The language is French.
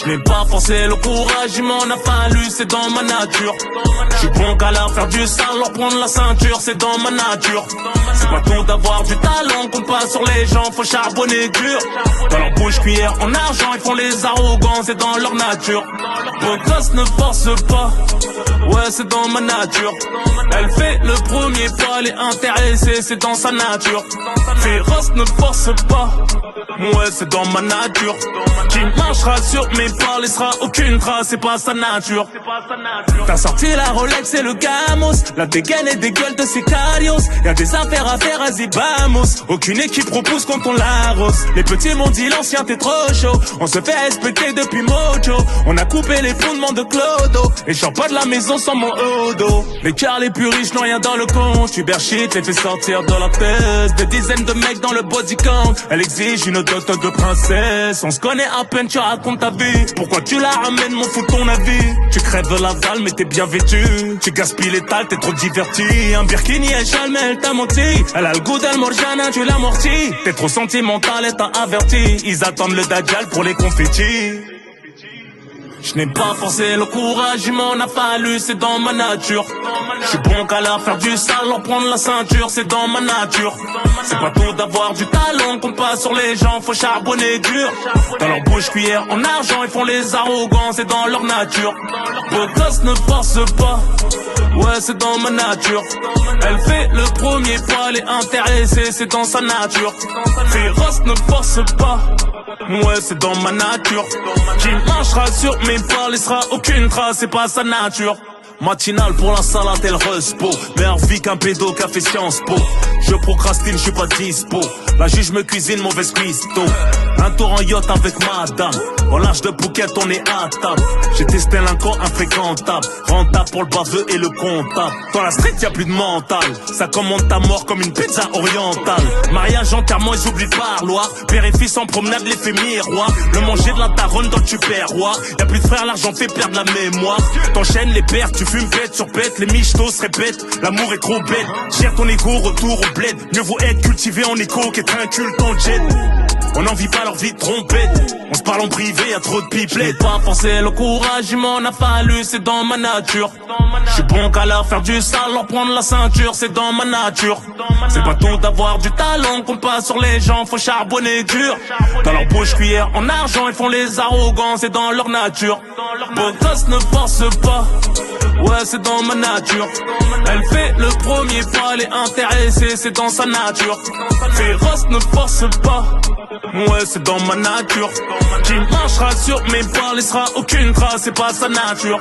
Je n'ai pas forcé le courage, il m'en a fallu, c'est dans ma nature. Je suis bon qu'à la faire du sale, leur prendre la ceinture, c'est dans ma nature. C'est pas tout d'avoir du talent, compte pas sur les gens, faut charbonner dur. Dans leur bouche cuillère en argent, ils font les arrogants, c'est dans leur nature. Vos gosses ne forcent pas, ouais c'est dans ma nature. Elle fait le premier pas, elle est intéressée, c'est dans sa nature. Féroce ne force pas, ouais c'est dans ma nature. Qui marchera sur mes pas, laissera aucune trace, c'est pas sa nature. T'as sorti la Rolex et le Gamos, la dégaine et des gueules de Sicarios. Y'a des affaires à faire, vas-y vamos. Aucune équipe repousse quand on l'arrose. Les petits m'ont dit l'ancien t'es trop chaud. On se fait respecter depuis Mojo. On a coupé les fondements de Clodo. Et je sors pas de la maison sans mon odo. Les cars les plus riches n'ont rien dans le compte. J'suis bershit, les fait sortir de la tête. Des dizaines de mecs dans le body count. Elle exige une dot de princesse. On se connaît à peine, tu racontes ta vie. Pourquoi tu la ramènes, m'en fous ton avis. Tu crèves la dalle mais t'es bien vêtu. Tu gaspilles l'étal, t'es trop diverti. Un Birkini et Chal mais elle t'a menti. Elle a le goût d'Almorjana, tu l'as amorti. T'es trop sentimental, elle t'a averti. Ils attendent le Dajjal pour les confettis. Je n'ai pas forcé le courage, il m'en a fallu, c'est dans ma nature. Je suis bon qu'à la faire du sale, leur prendre la ceinture, c'est dans ma nature. C'est pas tout d'avoir du talent, compte pas sur les gens, faut charbonner dur. Dans leur bouche cuillère en argent, ils font les arrogants, c'est dans leur nature. Vos gosses ne forcent pas, ouais c'est dans ma nature. Elle fait le premier pas, elle est intéressée, c'est dans sa nature. Féroce ne force pas, ouais c'est dans ma nature. Qui marchera sur mes pas, laissera aucune trace, c'est pas sa nature. Matinale pour la salade et le respo. Meilleure vie qu'un pédo qui a fait Sciences Po. Je procrastine, je suis pas dispo. La juge me cuisine, mauvaise cuistot. Un tour en yacht avec madame. Au large de Phuket, on est à table. J'ai testé l'inco infréquentable. Rentable pour le baveux et le comptable. Dans la street, y'a plus de mental. Ça commande ta mort comme une pizza orientale. Mariage, enterrement, ils oublient le parloir. Père et fils en promenade, l'effet miroir. Le manger de la daronne dans le tupperware. Y'a plus de frères, l'argent fait perdre la mémoire. T'enchaînes les pertes, tu fumes bête sur bête. Les michtos se répètent, l'amour est trop bête. Gère ton égo, retour au bled. Mieux vaut être cultivé en écho qu'être inculte en jet. On n'en vit pas leur vie de trompette. On se parle en privé, y'a trop de pipelettes. Je n'ai pas forcé le courage, il m'en a fallu, c'est dans ma nature. Je suis bon qu'à leur faire du sale, leur prendre la ceinture, c'est dans ma nature. C'est pas tout d'avoir du talent, compte pas sur les gens, faut charbonner dur. Dans leur bouche cuillère en argent, ils font les arrogants, c'est dans leur nature. Vos gosses ne forcent pas, ouais c'est dans ma nature. Elle fait le premier pas, elle est intéressée, c'est dans sa nature. Féroce ne force pas, ouais c'est dans ma nature. Qui marchera sur mes pas, laissera aucune trace, c'est pas sa nature.